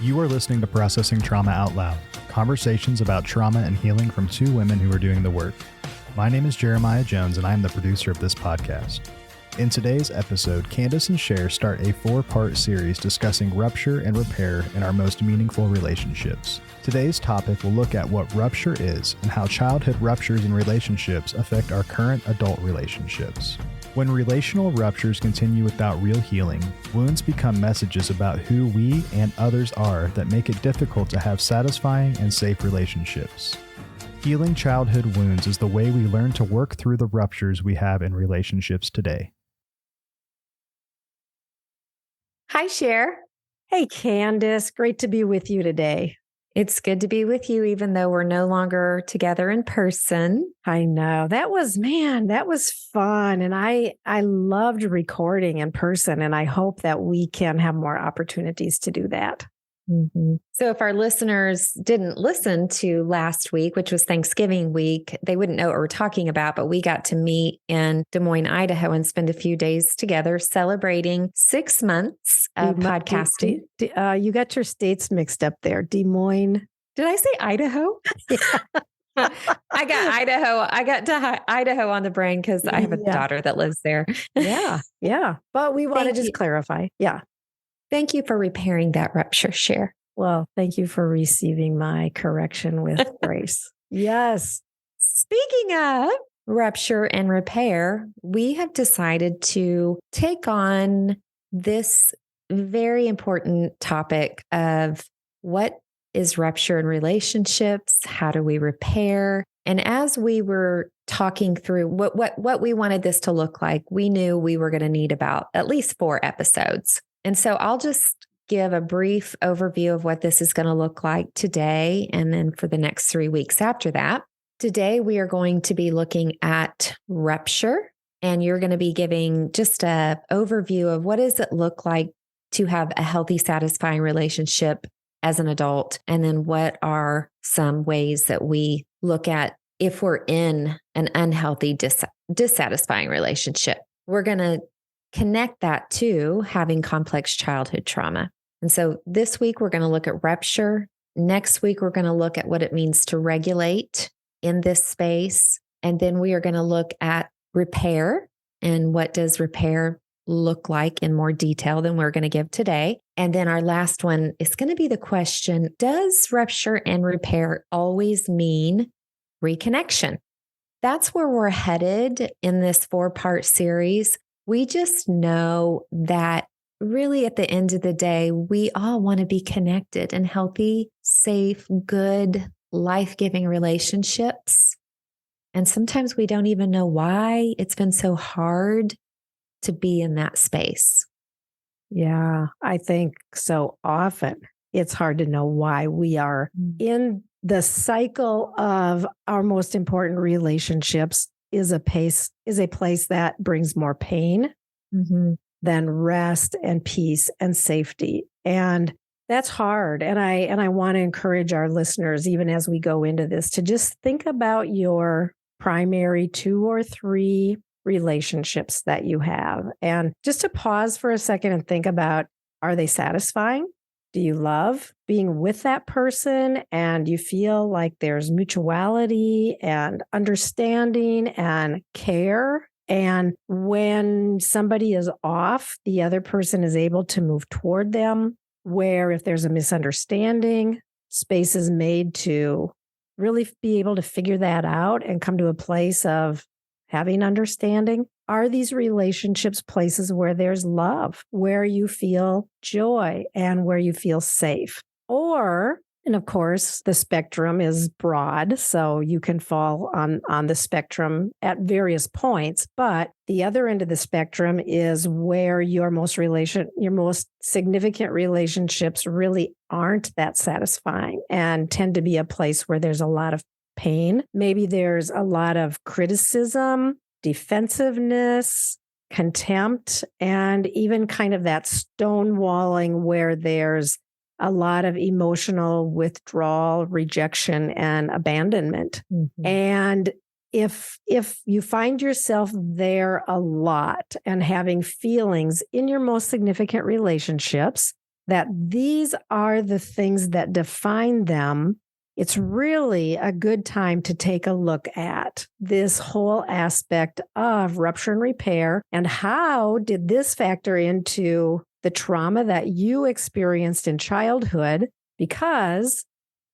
You are listening to Processing Trauma Out Loud, conversations about trauma and healing from two women who are doing the work. My name is Jeremiah Jones, and I am the producer of this podcast. In today's episode, Candace and Cher start a 4-part series discussing rupture and repair in our most meaningful relationships. Today's topic will look at what rupture is and how childhood ruptures in relationships affect our current adult relationships. When relational ruptures continue without real healing, wounds become messages about who we and others are that make it difficult to have satisfying and safe relationships. Healing childhood wounds is the way we learn to work through the ruptures we have in relationships today. Hi, Cher. Hey, Candace. Great to be with you today. It's good to be with you, even though we're no longer together in person. I know. That was fun. And I loved recording in person. And I hope that we can have more opportunities to do that. Mm-hmm. So if our listeners didn't listen to last week, which was Thanksgiving week, they wouldn't know what we're talking about, but we got to meet in Des Moines, Idaho and spend a few days together celebrating 6 months of podcasting. You got your states mixed up there. Des Moines. Did I say Idaho? Yeah. I got Idaho. I got to Idaho on the brain because I have a daughter that lives there. Yeah. But we want to just clarify. Yeah. Thank you for repairing that rupture, Cher. Well, thank you for receiving my correction with grace. Yes. Speaking of rupture and repair, we have decided to take on this very important topic of what is rupture in relationships? How do we repair? And as we were talking through what we wanted this to look like, we knew we were going to need about at least 4 episodes. And so I'll just give a brief overview of what this is going to look like today, and then for the next 3 weeks after that. Today, we are going to be looking at rupture, and you're going to be giving just an overview of what does it look like to have a healthy, satisfying relationship as an adult, and then what are some ways that we look at if we're in an unhealthy, dissatisfying relationship. We're going to connect that to having complex childhood trauma. And so this week, we're going to look at rupture. Next week, we're going to look at what it means to regulate in this space. And then we are going to look at repair and what does repair look like in more detail than we're going to give today. And then our last one is going to be the question, does rupture and repair always mean reconnection? That's where we're headed in this 4-part series. We just know that really at the end of the day, we all want to be connected in healthy, safe, good, life-giving relationships. And sometimes we don't even know why it's been so hard to be in that space. Yeah, I think so often it's hard to know why we are in the cycle of our most important relationships is a place that brings more pain than rest and peace and safety. And that's hard. And I want to encourage our listeners, even as we go into this, to just think about your primary 2 or 3 relationships that you have. And just to pause for a second and think about, are they satisfying? Do you love being with that person and you feel like there's mutuality and understanding and care? And when somebody is off, the other person is able to move toward them, where if there's a misunderstanding, space is made to really be able to figure that out and come to a place of having understanding. Are these relationships places where there's love, where you feel joy and where you feel safe? Or, and of course, the spectrum is broad, so you can fall on the spectrum at various points. But the other end of the spectrum is where your most significant relationships really aren't that satisfying and tend to be a place where there's a lot of pain. Maybe there's a lot of criticism, defensiveness, contempt, and even kind of that stonewalling where there's a lot of emotional withdrawal, rejection, and abandonment. And if you find yourself there a lot and having feelings in your most significant relationships, that these are the things that define them, it's really a good time to take a look at this whole aspect of rupture and repair, and how did this factor into the trauma that you experienced in childhood? Because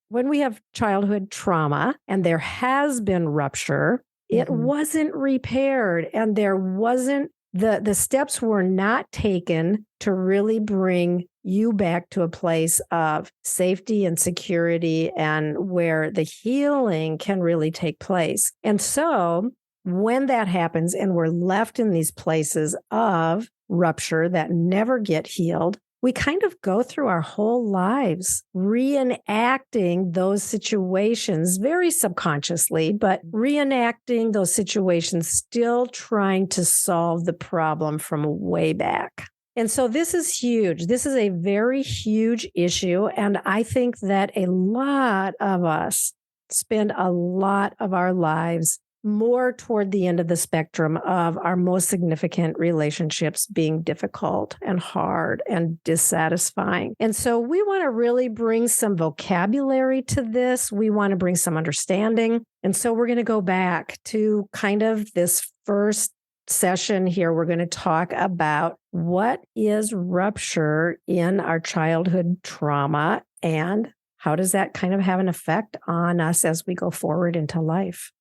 when we have childhood trauma and there has been rupture, it wasn't repaired, and there wasn't the steps were not taken to really bring you back to a place of safety and security and where the healing can really take place. And so when that happens and we're left in these places of rupture that never get healed, we kind of go through our whole lives reenacting those situations very subconsciously, but reenacting those situations, still trying to solve the problem from way back. And so this is huge. This is a very huge issue. And I think that a lot of us spend a lot of our lives more toward the end of the spectrum of our most significant relationships being difficult and hard and dissatisfying. And so we want to really bring some vocabulary to this. We want to bring some understanding. And so we're going to go back to kind of this first session here. We're going to talk about what is rupture in our childhood trauma and how does that kind of have an effect on us as we go forward into life.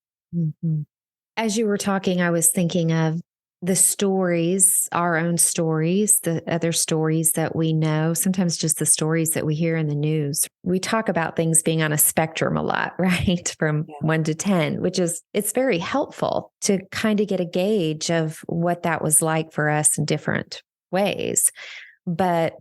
As you were talking, I was thinking of the stories, our own stories, the other stories that we know, sometimes just the stories that we hear in the news. We talk about things being on a spectrum a lot, right? From 1 to 10, which is, it's very helpful to kind of get a gauge of what that was like for us in different ways. But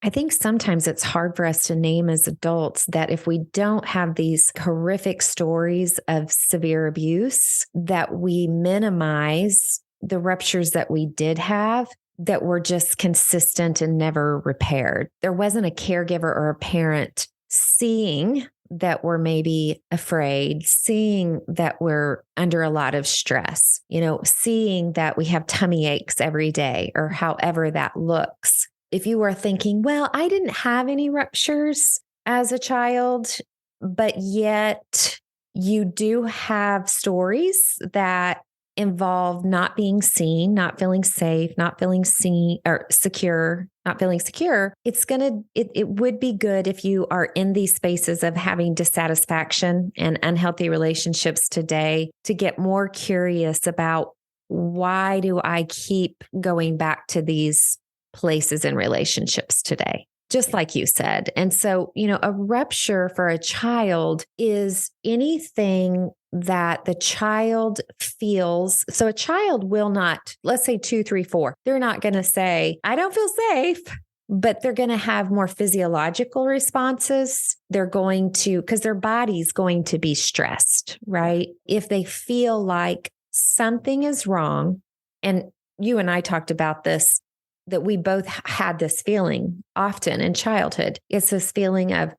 I think sometimes it's hard for us to name as adults that if we don't have these horrific stories of severe abuse, that we minimize the ruptures that we did have that were just consistent and never repaired. There wasn't a caregiver or a parent seeing that we're maybe afraid, seeing that we're under a lot of stress, seeing that we have tummy aches every day or however that looks. If you were thinking, well, I didn't have any ruptures as a child, but yet you do have stories that involve not being seen, not feeling safe, not feeling seen or secure, not feeling secure, it would be good if you are in these spaces of having dissatisfaction and unhealthy relationships today to get more curious about, why do I keep going back to these places and relationships today, just like you said. And so, a rupture for a child is anything that the child feels. So a child will not, let's say 2, 3, 4, they're not going to say, I don't feel safe, but they're going to have more physiological responses. They're going to, because their body's going to be stressed, right? If they feel like something is wrong, and you and I talked about this, that we both had this feeling often in childhood. It's this feeling of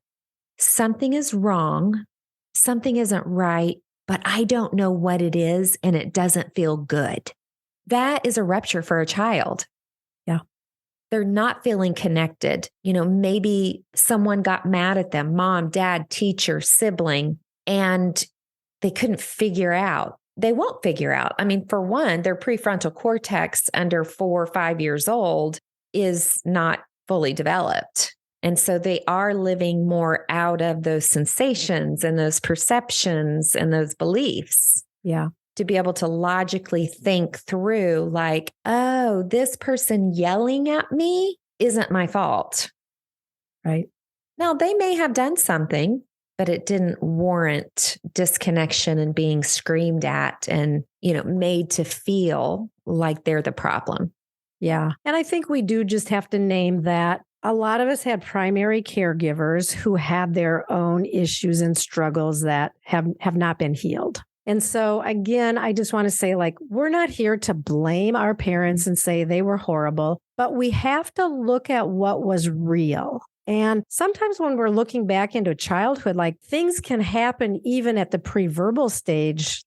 something is wrong, something isn't right, but I don't know what it is and it doesn't feel good. That is a rupture for a child. Yeah. They're not feeling connected. Maybe someone got mad at them, mom, dad, teacher, sibling, and they couldn't figure out. They won't figure out. I mean, for one, their prefrontal cortex under 4 or 5 years old is not fully developed. And so they are living more out of those sensations and those perceptions and those beliefs. Yeah. To be able to logically think through like, oh, this person yelling at me isn't my fault. Right. Now, they may have done something, but it didn't warrant disconnection and being screamed at and, made to feel like they're the problem. Yeah. And I think we do just have to name that a lot of us had primary caregivers who had their own issues and struggles that have not been healed. And so again, I just want to say, we're not here to blame our parents and say they were horrible, but we have to look at what was real. And sometimes when we're looking back into childhood, things can happen even at the pre-verbal stage,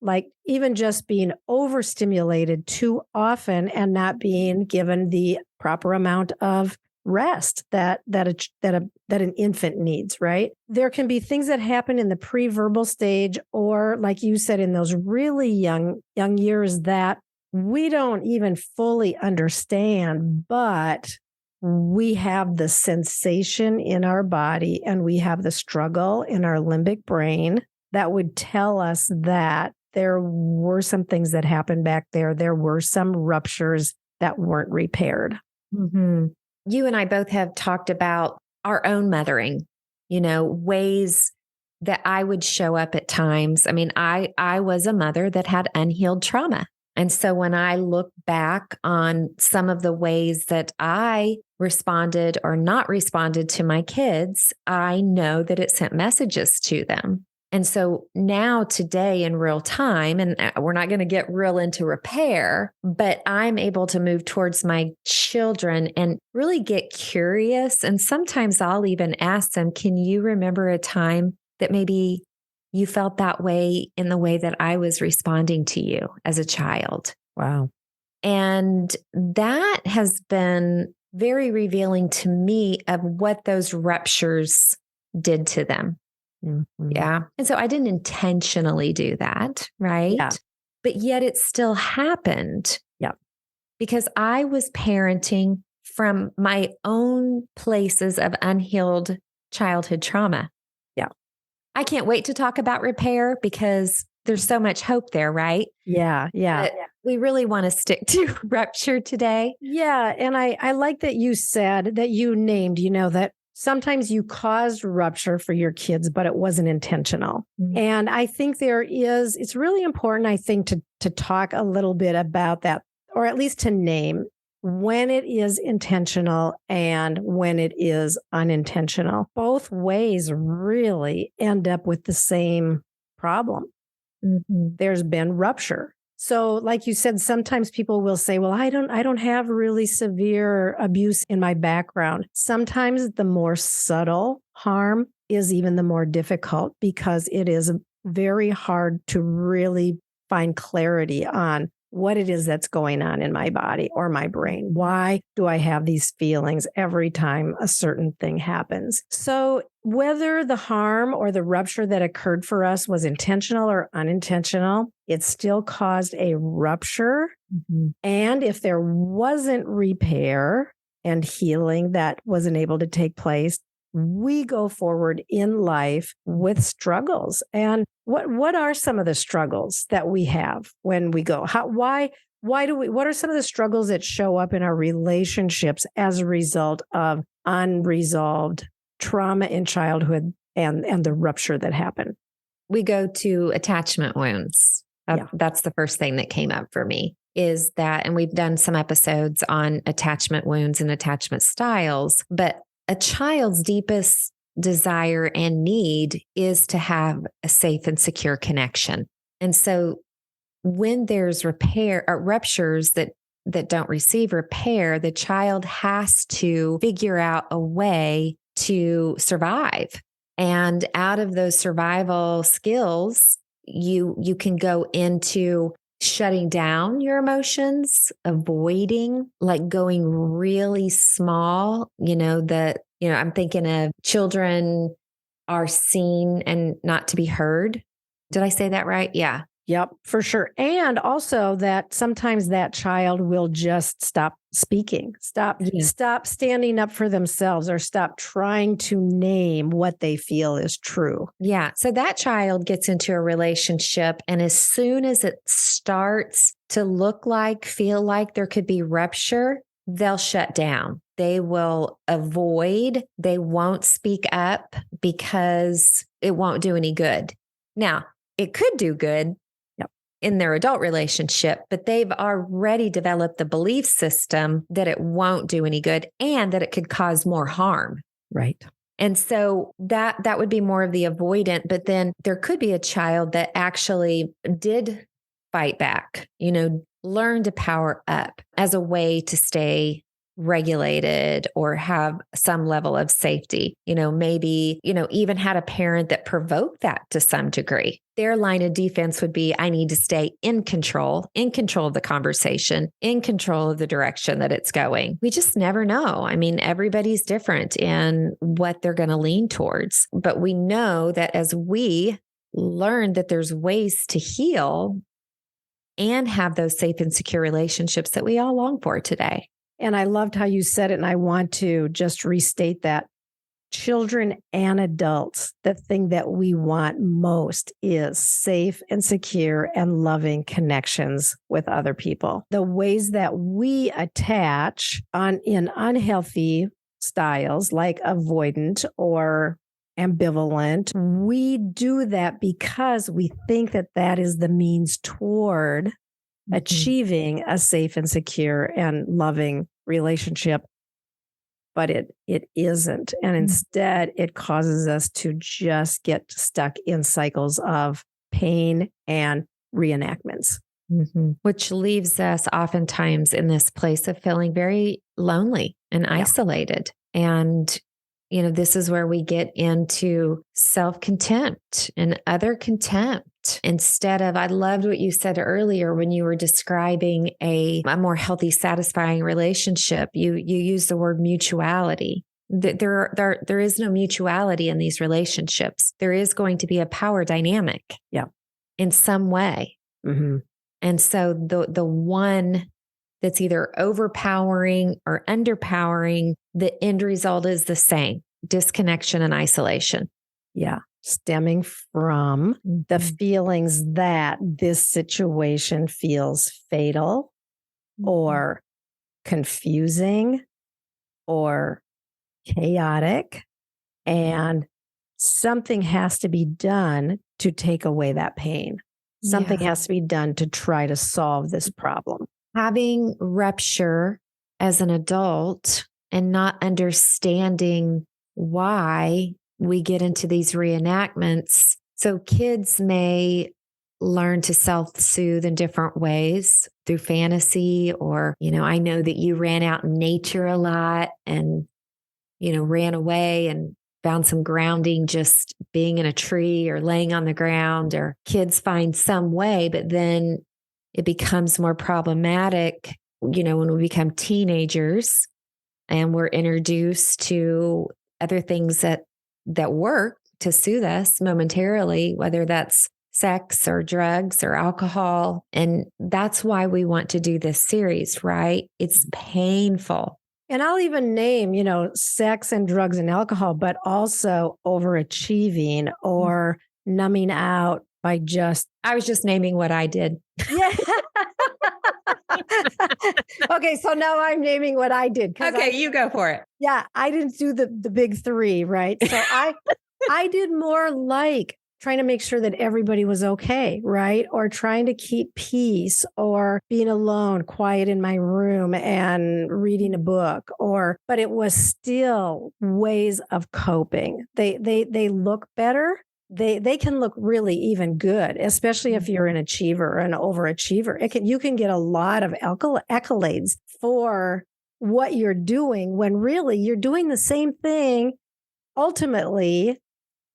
even just being overstimulated too often and not being given the proper amount of rest that an infant needs, right? There can be things that happen in the pre-verbal stage, or like you said, in those really young years that we don't even fully understand, but we have the sensation in our body and we have the struggle in our limbic brain that would tell us that there were some things that happened back there. There were some ruptures that weren't repaired. Mm-hmm. You and I both have talked about our own mothering, ways that I would show up at times. I mean, I was a mother that had unhealed trauma. And so when I look back on some of the ways that I responded or not responded to my kids, I know that it sent messages to them. And so now today in real time, and we're not going to get real into repair, but I'm able to move towards my children and really get curious. And sometimes I'll even ask them, can you remember a time that maybe you felt that way in the way that I was responding to you as a child? Wow. And that has been very revealing to me of what those ruptures did to them. Mm-hmm. Yeah. And so I didn't intentionally do that, right? Yeah. But yet it still happened. Yeah. Because I was parenting from my own places of unhealed childhood trauma. Yeah. I can't wait to talk about repair because there's so much hope there, right? Yeah. Yeah. But we really want to stick to rupture today. Yeah. And I like that you said that you named, that sometimes you caused rupture for your kids, but it wasn't intentional. Mm-hmm. And I think it's really important, I think, to talk a little bit about that, or at least to name when it is intentional and when it is unintentional. Both ways really end up with the same problem. Mm-hmm. There's been rupture. So like you said, sometimes people will say, well, I don't have really severe abuse in my background. Sometimes the more subtle harm is even the more difficult because it is very hard to really find clarity on what it is that's going on in my body or my brain. Why do I have these feelings every time a certain thing happens? So whether the harm or the rupture that occurred for us was intentional or unintentional, it still caused a rupture. Mm-hmm. And if there wasn't repair and healing that wasn't able to take place, we go forward in life with struggles. And what are some of the struggles that we have when we go? What are some of the struggles that show up in our relationships as a result of unresolved trauma in childhood and the rupture that happened? We go to attachment wounds. That's the first thing that came up for me is that, and we've done some episodes on attachment wounds and attachment styles, but a child's deepest desire and need is to have a safe and secure connection. And so when there's ruptures that don't receive repair, the child has to figure out a way to survive. And out of those survival skills, you can go into shutting down your emotions, avoiding, like going really small, I'm thinking of children are seen and not to be heard. Did I say that right? Yeah. Yep, for sure. And also that sometimes that child will just stop speaking, stop standing up for themselves, or stop trying to name what they feel is true. Yeah. So that child gets into a relationship, and as soon as it starts to feel like there could be rupture, they'll shut down. They will avoid. They won't speak up because it won't do any good. Now, it could do good in their adult relationship, but they've already developed the belief system that it won't do any good and that it could cause more harm. Right. And so that would be more of the avoidant, but then there could be a child that actually did fight back, learn to power up as a way to stay regulated or have some level of safety. Maybe, even had a parent that provoked that to some degree. Their line of defense would be, I need to stay in control of the conversation, in control of the direction that it's going. We just never know. I mean, everybody's different in what they're going to lean towards. But we know that as we learn that there's ways to heal and have those safe and secure relationships that we all long for today. And I loved how you said it. And I want to just restate that children and adults, the thing that we want most is safe and secure and loving connections with other people. The ways that we attach in unhealthy styles like avoidant or ambivalent, we do that because we think that that is the means toward achieving a safe and secure and loving relationship, but it isn't. And instead, it causes us to just get stuck in cycles of pain and reenactments. Which leaves us oftentimes in this place of feeling very lonely and isolated. And this is where we get into self-contempt and other contempt. Instead of, I loved what you said earlier when you were describing a more healthy, satisfying relationship. You used the word mutuality. There is no mutuality in these relationships. There is going to be a power dynamic, in some way. And so the one that's either overpowering or underpowering, the end result is the same: disconnection and isolation. Yeah. Stemming from the feelings that this situation feels fatal or confusing or chaotic. And something has to be done to take away that pain. Something has to be done to try to solve this problem. Having rupture as an adult and not understanding why we get into these reenactments. So kids may learn to self-soothe in different ways through fantasy, or, I know that you ran out in nature a lot and, ran away and found some grounding just being in a tree or laying on the ground, or kids find some way, but then it becomes more problematic, when we become teenagers and we're introduced to other things that work to soothe us momentarily, whether that's sex or drugs or alcohol. And that's why we want to do this series, right? It's painful. And I'll even name, sex and drugs and alcohol, but also overachieving or numbing out by I was just naming what I did. Yeah. Okay, so now I'm naming what I did. Okay, you go for it. Yeah, I didn't do the big three, right? So I did more like trying to make sure that everybody was okay, right? Or trying to keep peace, or being alone, quiet in my room and reading a book, but it was still ways of coping. They look better. They can look really even good, especially if you're an achiever, an overachiever. You can get a lot of accolades for what you're doing when really you're doing the same thing ultimately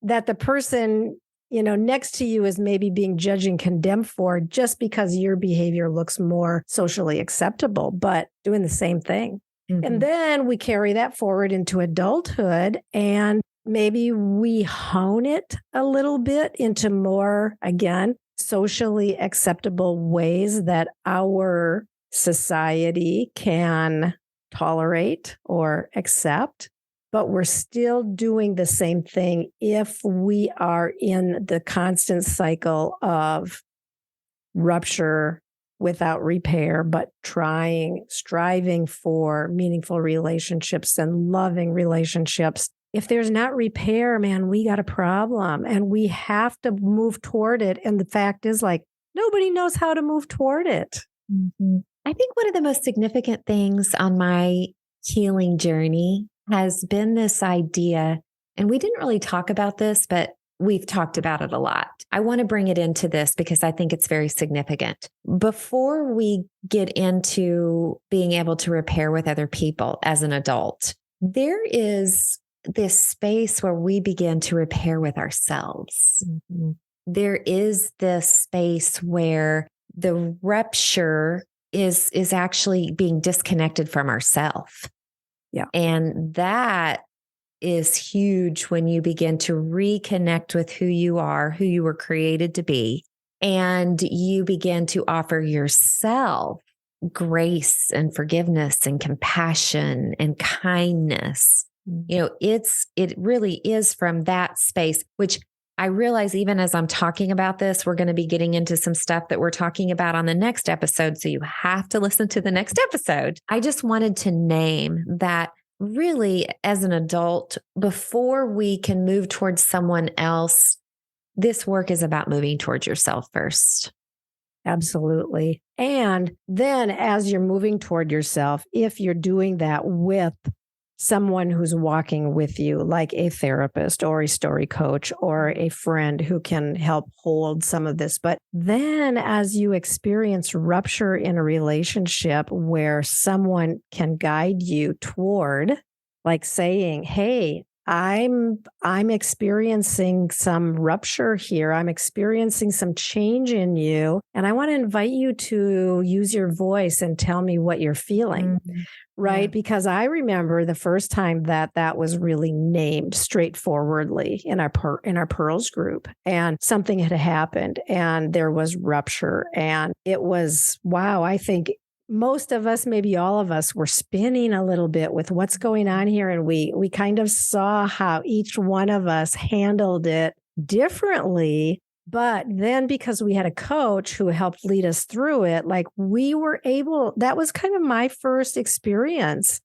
that the person next to you is maybe being judged and condemned for, just because your behavior looks more socially acceptable, but doing the same thing. And then we carry that forward into adulthood, and maybe we hone it a little bit into more, again, socially acceptable ways that our society can tolerate or accept. But we're still doing the same thing if we are in the constant cycle of rupture without repair, but striving for meaningful relationships and loving relationships. If there's not repair, man, we got a problem, and we have to move toward it. And the fact is, nobody knows how to move toward it. I think one of the most significant things on my healing journey has been this idea, and we didn't really talk about this, but we've talked about it a lot. I want to bring it into this because I think it's very significant. Before we get into being able to repair with other people as an adult, there is this space where we begin to repair with ourselves. Mm-hmm. There is this space where the rupture is actually being disconnected from ourselves. Yeah. And that is huge when you begin to reconnect with who you are, who you were created to be, and you begin to offer yourself grace and forgiveness and compassion and kindness. You know, it really is from that space, which I realize even as I'm talking about this, we're going to be getting into some stuff that we're talking about on the next episode. So you have to listen to the next episode. I just wanted to name that really as an adult, before we can move towards someone else, this work is about moving towards yourself first. Absolutely. And then as you're moving toward yourself, if you're doing that with someone who's walking with you, like a therapist or a story coach or a friend who can help hold some of this. But then as you experience rupture in a relationship where someone can guide you toward, like saying, hey, I'm experiencing some rupture here. I'm experiencing some change in you. And I want to invite you to use your voice and tell me what you're feeling. Mm-hmm. Right. Yeah. Because I remember the first time that was really named straightforwardly in our Pearls group, and something had happened and there was rupture, and it was, wow, I think most of us, maybe all of us, were spinning a little bit with what's going on here. And we kind of saw how each one of us handled it differently. But then because we had a coach who helped lead us through it, like we were able, that was kind of my first experience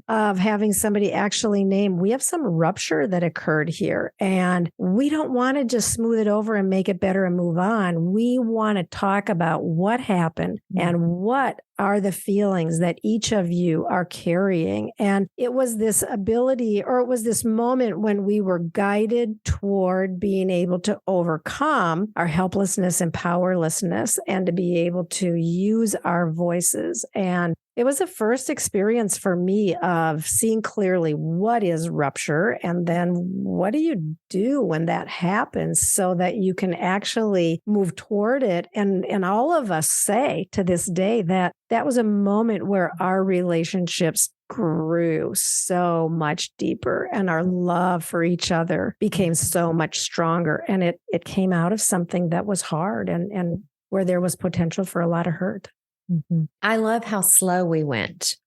of having somebody actually name, we have some rupture that occurred here. And we don't want to just smooth it over and make it better and move on. We want to talk about what happened and what are the feelings that each of you are carrying. And it was this ability, or it was this moment when we were guided toward being able to overcome our helplessness and powerlessness and to be able to use our voices. And it was the first experience for me of seeing clearly what is rupture, and then what do you do when that happens so that you can actually move toward it. And all of us say to this day that that was a moment where our relationships grew so much deeper and our love for each other became so much stronger. And it came out of something that was hard and where there was potential for a lot of hurt. Mm-hmm. I love how slow we went.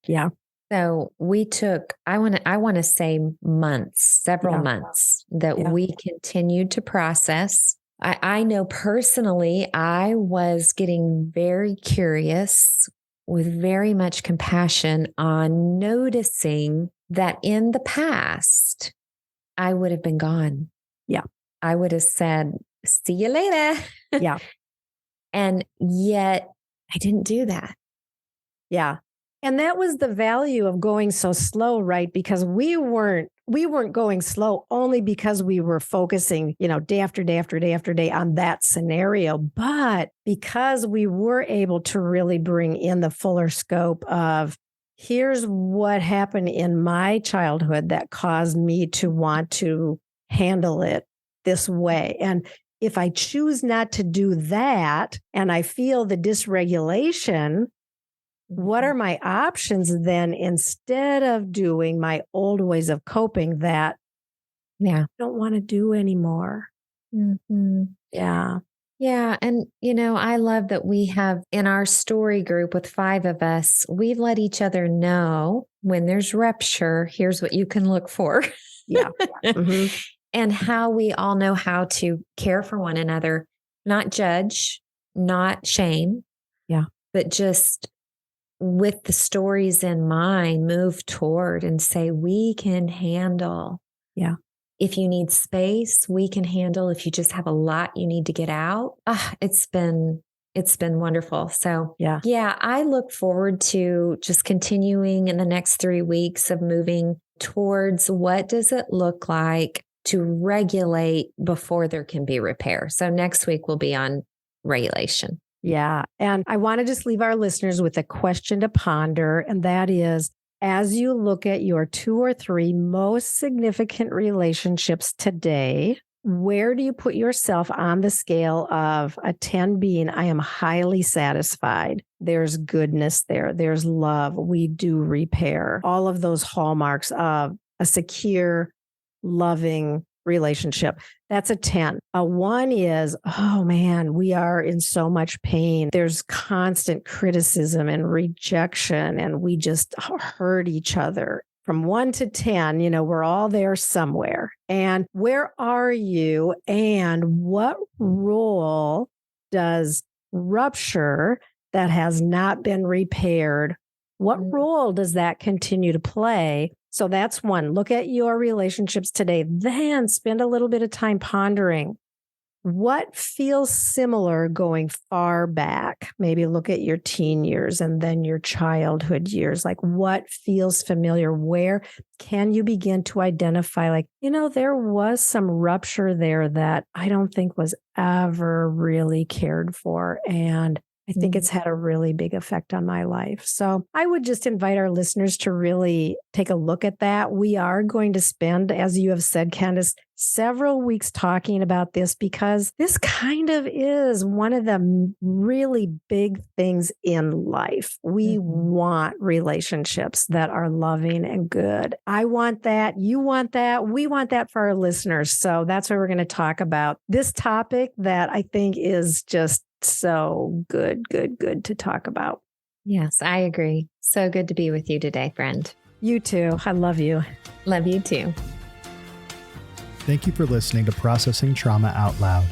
Yeah. So we took, I want to say months, several months that we continued to process. I know personally, I was getting very curious with very much compassion on noticing that in the past, I would have been gone. Yeah. I would have said, see you later. Yeah. And yet I didn't do that. Yeah. And that was the value of going so slow, right? Because we weren't going slow only because we were focusing, day after day after day after day on that scenario, but because we were able to really bring in the fuller scope of here's what happened in my childhood that caused me to want to handle it this way. And if I choose not to do that and I feel the dysregulation, what are my options then instead of doing my old ways of coping that I don't want to do anymore? Mm-hmm. Yeah. Yeah. And, I love that we have in our story group with 5 of us, we've let each other know when there's rupture, here's what you can look for. Yeah. Mm-hmm. And how we all know how to care for one another, not judge, not shame. Yeah. But just with the stories in mind, move toward and say, we can handle. Yeah. If you need space, we can handle. If you just have a lot you need to get out. It's been wonderful. So yeah, I look forward to just continuing in the next 3 weeks of moving towards what does it look like to regulate before there can be repair. So next week we'll be on regulation. Yeah. And I want to just leave our listeners with a question to ponder. And that is, as you look at your 2 or 3 most significant relationships today, where do you put yourself on the scale of a 10 being, I am highly satisfied? There's goodness there. There's love. We do repair. All of those hallmarks of a secure, loving relationship. That's a 10. A 1 is, oh man, we are in so much pain. There's constant criticism and rejection, and we just hurt each other. From 1 to 10, we're all there somewhere. And where are you? And what role does rupture that has not been repaired, what role does that continue to play? So that's 1. Look at your relationships today. Then spend a little bit of time pondering what feels similar going far back. Maybe look at your teen years and then your childhood years. Like, what feels familiar? Where can you begin to identify, like, there was some rupture there that I don't think was ever really cared for. And I think it's had a really big effect on my life. So I would just invite our listeners to really take a look at that. We are going to spend, as you have said, Candace, several weeks talking about this, because this kind of is one of the really big things in life. We want relationships that are loving and good. I want that. You want that. We want that for our listeners. So that's what we're going to talk about. This topic that I think is just so good to talk about. Yes, I agree. So good to be with you today, friend. You too. I love you. Love you too. Thank you for listening to Processing Trauma Out Loud.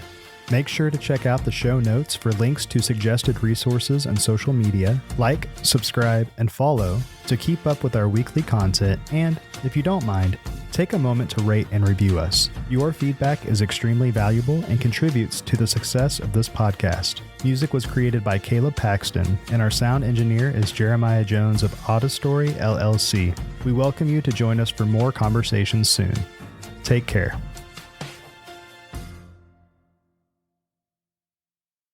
Make sure to check out the show notes for links to suggested resources and social media. Like, subscribe, and follow to keep up with our weekly content. And if you don't mind, take a moment to rate and review us. Your feedback is extremely valuable and contributes to the success of this podcast. Music was created by Caleb Paxton, and our sound engineer is Jeremiah Jones of Audistory LLC. We welcome you to join us for more conversations soon. Take care.